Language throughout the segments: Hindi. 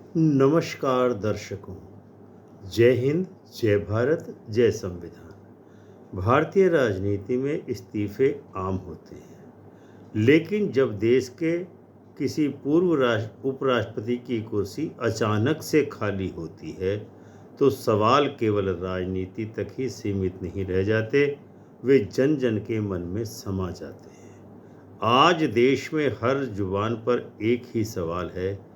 नमस्कार दर्शकों। जय हिंद, जय भारत, जय संविधान। भारतीय राजनीति में इस्तीफे आम होते हैं, लेकिन जब देश के किसी उपराष्ट्रपति की कुर्सी अचानक से खाली होती है, तो सवाल केवल राजनीति तक ही सीमित नहीं रह जाते, वे जन जन के मन में समा जाते हैं। आज देश में हर जुबान पर एक ही सवाल है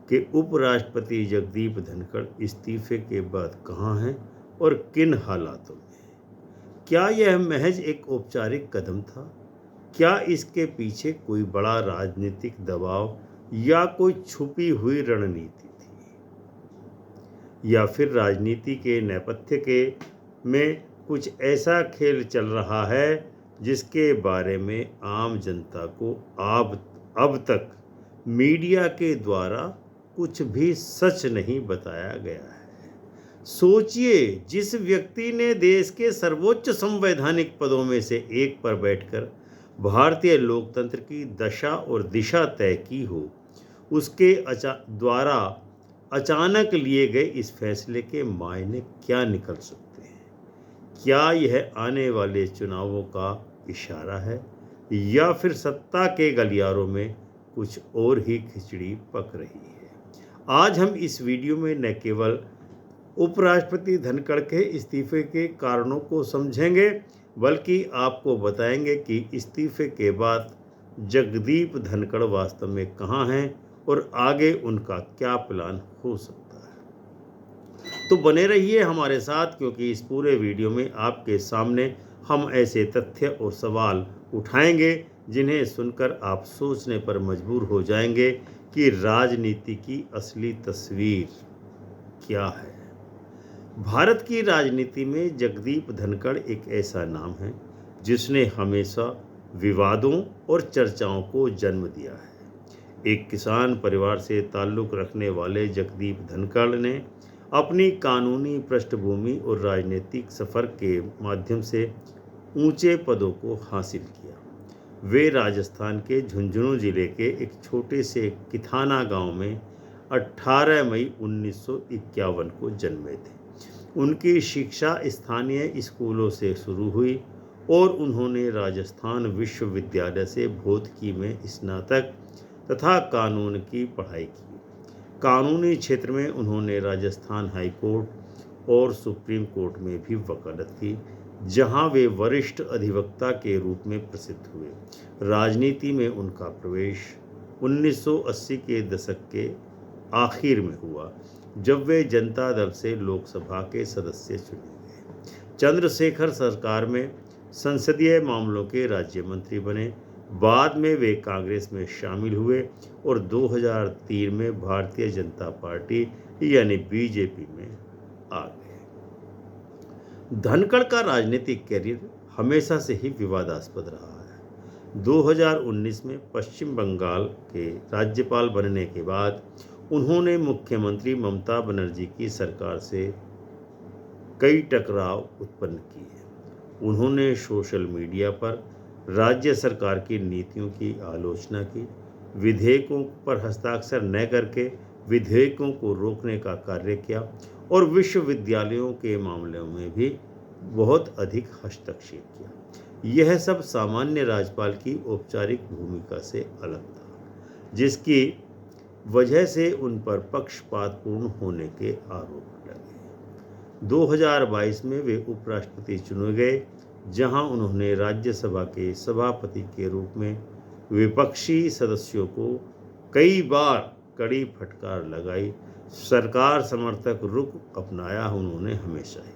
कि उपराष्ट्रपति जगदीप धनखड़ इस्तीफे के बाद कहाँ हैं और किन हालातों में। क्या यह महज एक औपचारिक कदम था? क्या इसके पीछे कोई बड़ा राजनीतिक दबाव या कोई छुपी हुई रणनीति थी? या फिर राजनीति के नेपथ्य के में कुछ ऐसा खेल चल रहा है जिसके बारे में आम जनता को अब तक मीडिया के द्वारा कुछ भी सच नहीं बताया गया है। सोचिए, जिस व्यक्ति ने देश के सर्वोच्च संवैधानिक पदों में से एक पर बैठकर भारतीय लोकतंत्र की दशा और दिशा तय की हो, उसके द्वारा अचानक लिए गए इस फैसले के मायने क्या निकल सकते हैं? क्या यह आने वाले चुनावों का इशारा है या फिर सत्ता के गलियारों में कुछ और ही खिचड़ी पक रही है? आज हम इस वीडियो में न केवल उपराष्ट्रपति धनखड़ के इस्तीफे के कारणों को समझेंगे, बल्कि आपको बताएंगे कि इस्तीफे के बाद जगदीप धनखड़ वास्तव में कहाँ हैं और आगे उनका क्या प्लान हो सकता है। तो बने रहिए हमारे साथ, क्योंकि इस पूरे वीडियो में आपके सामने हम ऐसे तथ्य और सवाल उठाएंगे जिन्हें सुनकर आप सोचने पर मजबूर हो जाएंगे कि राजनीति की असली तस्वीर क्या है। भारत की राजनीति में जगदीप धनखड़ एक ऐसा नाम है जिसने हमेशा विवादों और चर्चाओं को जन्म दिया है। एक किसान परिवार से ताल्लुक़ रखने वाले जगदीप धनखड़ ने अपनी कानूनी पृष्ठभूमि और राजनीतिक सफ़र के माध्यम से ऊंचे पदों को हासिल किया। वे राजस्थान के झुंझुनू जिले के एक छोटे से किथाना गांव में 18 मई 1951 को जन्मे थे। उनकी शिक्षा स्थानीय स्कूलों से शुरू हुई और उन्होंने राजस्थान विश्वविद्यालय से भौतिकी में स्नातक तथा कानून की पढ़ाई की। कानूनी क्षेत्र में उन्होंने राजस्थान हाई कोर्ट और सुप्रीम कोर्ट में भी वकालत की, जहां वे वरिष्ठ अधिवक्ता के रूप में प्रसिद्ध हुए। राजनीति में उनका प्रवेश 1980 के दशक के आखिर में हुआ, जब वे जनता दल से लोकसभा के सदस्य चुने गए। चंद्रशेखर सरकार में संसदीय मामलों के राज्य मंत्री बने। बाद में वे कांग्रेस में शामिल हुए और 2003 में भारतीय जनता पार्टी यानी बीजेपी में आ गए। धनखड़ का राजनीतिक करियर हमेशा से ही विवादास्पद रहा है। 2019 में पश्चिम बंगाल के राज्यपाल बनने के बाद उन्होंने मुख्यमंत्री ममता बनर्जी की सरकार से कई टकराव उत्पन्न किए। उन्होंने सोशल मीडिया पर राज्य सरकार की नीतियों की आलोचना की, विधेयकों पर हस्ताक्षर न करके विधेयकों को रोकने का कार्य किया और विश्वविद्यालयों के मामलों में भी बहुत अधिक हस्तक्षेप किया। यह सब सामान्य राज्यपाल की औपचारिक भूमिका से अलग था, जिसकी वजह से उन पर पक्षपातपूर्ण होने के आरोप लगे। 2022 में वे उपराष्ट्रपति चुने गए, जहां उन्होंने राज्यसभा के सभापति के रूप में विपक्षी सदस्यों को कई बार कड़ी फटकार लगाई। सरकार समर्थक रुख अपनाया उन्होंने हमेशा ही।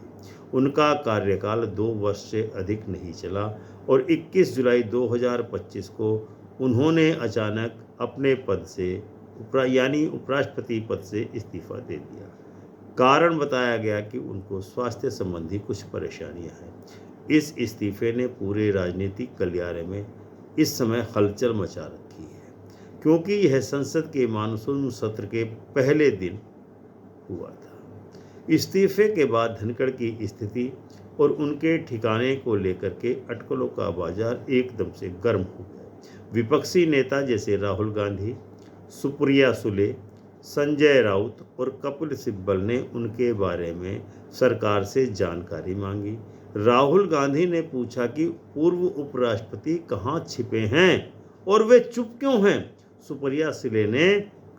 उनका कार्यकाल 2 वर्ष से अधिक नहीं चला और 21 जुलाई 2025 को उन्होंने अचानक अपने पद से यानी उपराष्ट्रपति पद से इस्तीफा दे दिया। कारण बताया गया कि उनको स्वास्थ्य संबंधी कुछ परेशानियां हैं। इस इस्तीफे ने पूरे राजनीतिक गलियारे में इस समय हलचल मचा रखी है, क्योंकि यह संसद के मानसून सत्र के पहले दिन हुआ था। इस्तीफे के बाद धनखड़ की स्थिति और उनके ठिकाने को लेकर के अटकलों का बाजार एकदम से गर्म हो गया। विपक्षी नेता जैसे राहुल गांधी, सुप्रिया सुले, संजय राउत और कपिल सिब्बल ने उनके बारे में सरकार से जानकारी मांगी। राहुल गांधी ने पूछा कि पूर्व उपराष्ट्रपति कहाँ छिपे हैं और वे चुप क्यों हैं। सुप्रिया सुले ने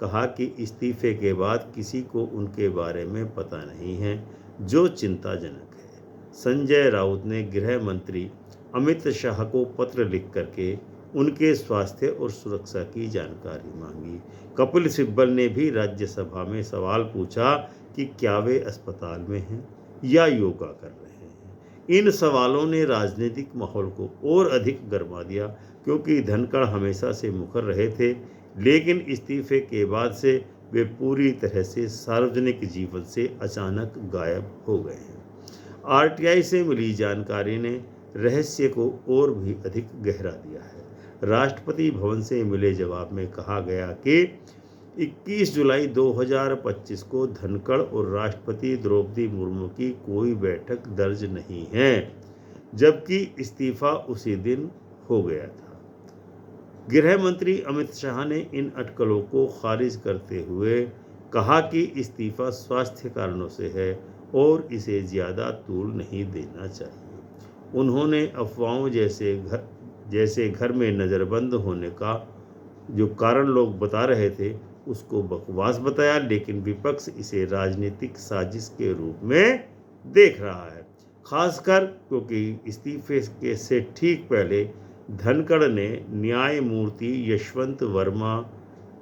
कहा कि इस्तीफे के बाद किसी को उनके बारे में पता नहीं है, जो चिंताजनक है। संजय राउत ने गृह मंत्री अमित शाह को पत्र लिख करके उनके स्वास्थ्य और सुरक्षा की जानकारी मांगी। कपिल सिब्बल ने भी राज्यसभा में सवाल पूछा कि क्या वे अस्पताल में हैं या योगा कर रहे हैं। इन सवालों ने राजनीतिक माहौल को और अधिक गर्मा दिया, क्योंकि धनखड़ हमेशा से मुखर रहे थे, लेकिन इस्तीफे के बाद से वे पूरी तरह से सार्वजनिक जीवन से अचानक गायब हो गए हैं। आरटीआई से मिली जानकारी ने रहस्य को और भी अधिक गहरा दिया है। राष्ट्रपति भवन से मिले जवाब में कहा गया कि 21 जुलाई 2025 को धनखड़ और राष्ट्रपति द्रौपदी मुर्मू की कोई बैठक दर्ज नहीं है, जबकि इस्तीफा उसी दिन हो गया था। गृह मंत्री अमित शाह ने इन अटकलों को खारिज करते हुए कहा कि इस्तीफा स्वास्थ्य कारणों से है और इसे ज़्यादा तूल नहीं देना चाहिए। उन्होंने अफवाहों जैसे घर में नज़रबंद होने का जो कारण लोग बता रहे थे उसको बकवास बताया, लेकिन विपक्ष इसे राजनीतिक साजिश के रूप में देख रहा है, खासकर क्योंकि इस्तीफे के से ठीक पहले धनखड़ ने न्यायमूर्ति यशवंत वर्मा,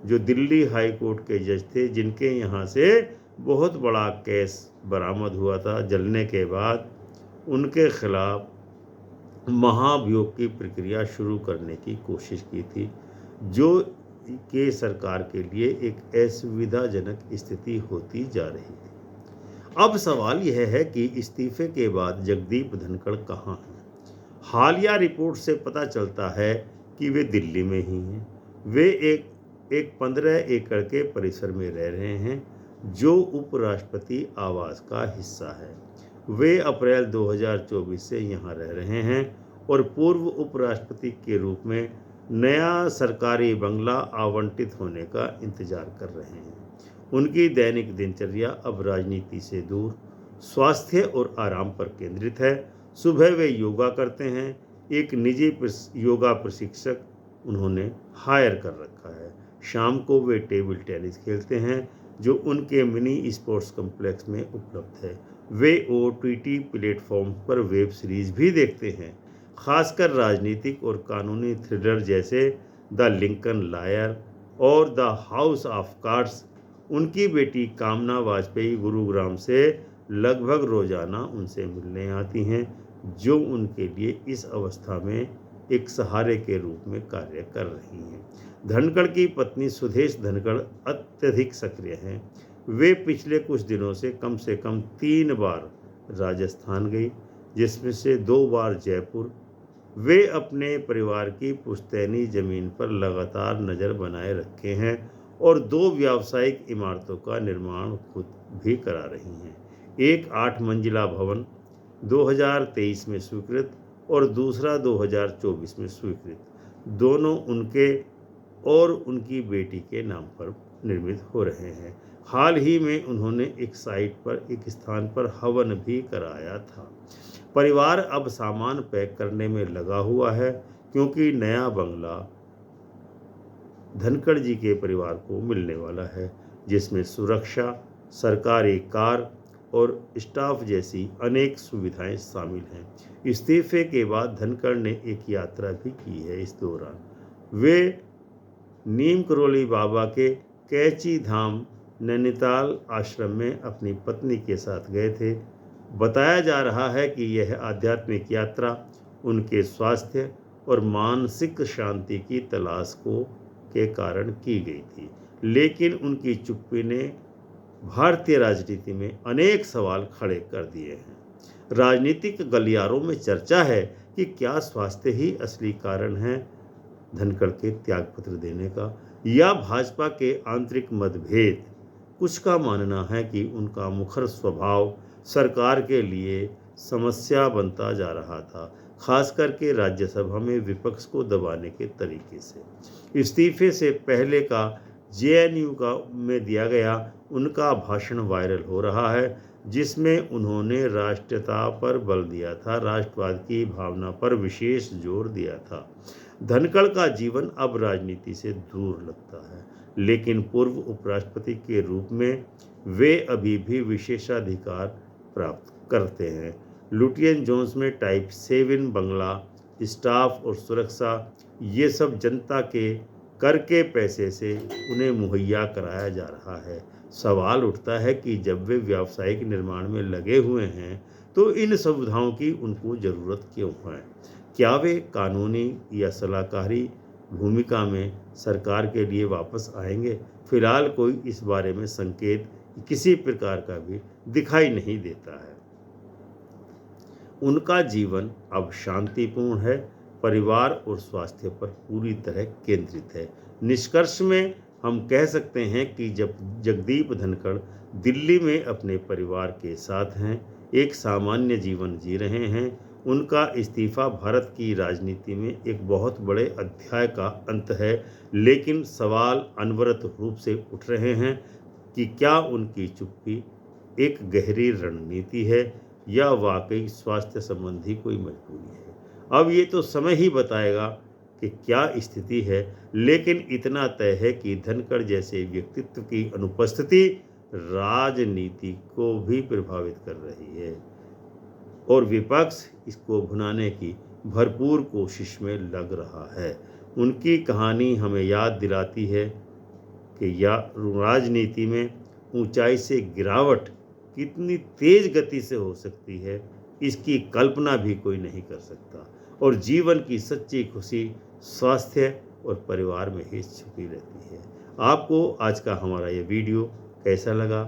जो दिल्ली हाई कोर्ट के जज थे, जिनके यहाँ से बहुत बड़ा केस बरामद हुआ था जलने के बाद, उनके खिलाफ महाभियोग की प्रक्रिया शुरू करने की कोशिश की थी, जो कि सरकार के लिए एक असुविधाजनक स्थिति होती जा रही थी। अब सवाल यह है कि इस्तीफे के बाद जगदीप धनखड़ कहाँ हैं। हालिया रिपोर्ट से पता चलता है कि वे दिल्ली में ही हैं। वे एक 15 एकड़ के परिसर में रह रहे हैं, जो उपराष्ट्रपति आवास का हिस्सा है। वे अप्रैल 2024 से यहाँ रह रहे हैं और पूर्व उपराष्ट्रपति के रूप में नया सरकारी बंगला आवंटित होने का इंतजार कर रहे हैं। उनकी दैनिक दिनचर्या अब राजनीति से दूर स्वास्थ्य और आराम पर केंद्रित है। सुबह वे योगा करते हैं, एक निजी योगा प्रशिक्षक उन्होंने हायर कर रखा है। शाम को वे टेबल टेनिस खेलते हैं, जो उनके मिनी स्पोर्ट्स कॉम्प्लेक्स में उपलब्ध है। वे OTT प्लेटफॉर्म पर वेब सीरीज भी देखते हैं, खासकर राजनीतिक और कानूनी थ्रिलर जैसे द लिंकन लायर और द हाउस ऑफ कार्ड्स। उनकी बेटी कामना वाजपेयी गुरुग्राम से लगभग रोजाना उनसे मिलने आती हैं, जो उनके लिए इस अवस्था में एक सहारे के रूप में कार्य कर रही हैं। धनखड़ की पत्नी सुदेश धनखड़ अत्यधिक सक्रिय हैं। वे पिछले कुछ दिनों से कम 3 बार राजस्थान गई, जिसमें से 2 बार जयपुर। वे अपने परिवार की पुश्तैनी जमीन पर लगातार नज़र बनाए रखे हैं और 2 व्यावसायिक इमारतों का निर्माण खुद भी करा रही हैं। एक 8 मंजिला भवन 2023 में स्वीकृत और दूसरा 2024 में स्वीकृत, दोनों उनके और उनकी बेटी के नाम पर निर्मित हो रहे हैं। हाल ही में उन्होंने एक स्थान पर हवन भी कराया था। परिवार अब सामान पैक करने में लगा हुआ है, क्योंकि नया बंगला धनखड़ जी के परिवार को मिलने वाला है, जिसमें सुरक्षा, सरकारी कार और स्टाफ जैसी अनेक सुविधाएं शामिल हैं। इस्तीफे के बाद धनखड़ ने एक यात्रा भी की है। इस दौरान वे नीम करोली बाबा के कैची धाम नैनीताल आश्रम में अपनी पत्नी के साथ गए थे। बताया जा रहा है कि यह आध्यात्मिक यात्रा उनके स्वास्थ्य और मानसिक शांति की तलाश के कारण की गई थी, लेकिन उनकी चुप्पी ने भारतीय राजनीति में अनेक सवाल खड़े कर दिए हैं। राजनीतिक गलियारों में चर्चा है कि क्या स्वास्थ्य ही असली कारण है धनखड़ के त्यागपत्र देने का, या भाजपा के आंतरिक मतभेद। कुछ का मानना है कि उनका मुखर स्वभाव सरकार के लिए समस्या बनता जा रहा था, खास करके राज्यसभा में विपक्ष को दबाने के तरीके से। इस्तीफे से पहले का जेएनयू का में दिया गया उनका भाषण वायरल हो रहा है, जिसमें उन्होंने राष्ट्रीयता पर बल दिया था, राष्ट्रवाद की भावना पर विशेष जोर दिया था। धनखड़ का जीवन अब राजनीति से दूर लगता है, लेकिन पूर्व उपराष्ट्रपति के रूप में वे अभी भी विशेषाधिकार प्राप्त करते हैं। लुटियन जोन्स में टाइप 7 बंगला, स्टाफ और सुरक्षा, ये सब जनता के कर के पैसे से उन्हें मुहैया कराया जा रहा है। सवाल उठता है कि जब वे व्यावसायिक निर्माण में लगे हुए हैं तो इन सुविधाओं की उनको ज़रूरत क्यों है? क्या वे कानूनी या सलाहकारी भूमिका में सरकार के लिए वापस आएंगे? फिलहाल कोई इस बारे में संकेत किसी प्रकार का भी दिखाई नहीं देता है। उनका जीवन अब शांतिपूर्ण है, परिवार और स्वास्थ्य पर पूरी तरह केंद्रित है। निष्कर्ष में हम कह सकते हैं कि जब जगदीप धनखड़ दिल्ली में अपने परिवार के साथ हैं, एक सामान्य जीवन जी रहे हैं, उनका इस्तीफा भारत की राजनीति में एक बहुत बड़े अध्याय का अंत है। लेकिन सवाल अनवरत रूप से उठ रहे हैं कि क्या उनकी चुप्पी एक गहरी रणनीति है या वाकई स्वास्थ्य संबंधी कोई मजबूरी है? अब ये तो समय ही बताएगा कि क्या स्थिति है, लेकिन इतना तय है कि धनखड़ जैसे व्यक्तित्व की अनुपस्थिति राजनीति को भी प्रभावित कर रही है और विपक्ष इसको भुनाने की भरपूर कोशिश में लग रहा है। उनकी कहानी हमें याद दिलाती है कि या राजनीति में ऊंचाई से गिरावट कितनी तेज गति से हो सकती है, इसकी कल्पना भी कोई नहीं कर सकता। और जीवन की सच्ची खुशी स्वास्थ्य और परिवार में ही छुपी रहती है। आपको आज का हमारा ये वीडियो कैसा लगा,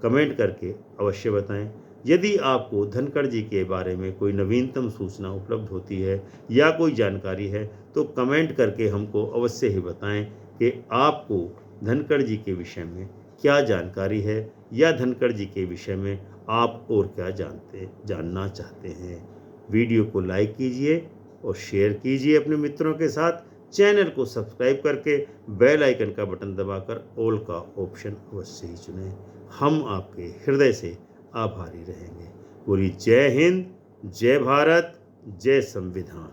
कमेंट करके अवश्य बताएं। यदि आपको धनखड़ जी के बारे में कोई नवीनतम सूचना उपलब्ध होती है या कोई जानकारी है तो कमेंट करके हमको अवश्य ही बताएं कि आपको धनखड़ जी के विषय में क्या जानकारी है या धनखड़ जी के विषय में आप और क्या जानना चाहते हैं। वीडियो को लाइक कीजिए और शेयर कीजिए अपने मित्रों के साथ। चैनल को सब्सक्राइब करके बेल आइकन का बटन दबाकर ऑल का ऑप्शन अवश्य ही चुनें। हम आपके हृदय से आभारी रहेंगे। पूरी जय हिंद, जय भारत, जय संविधान।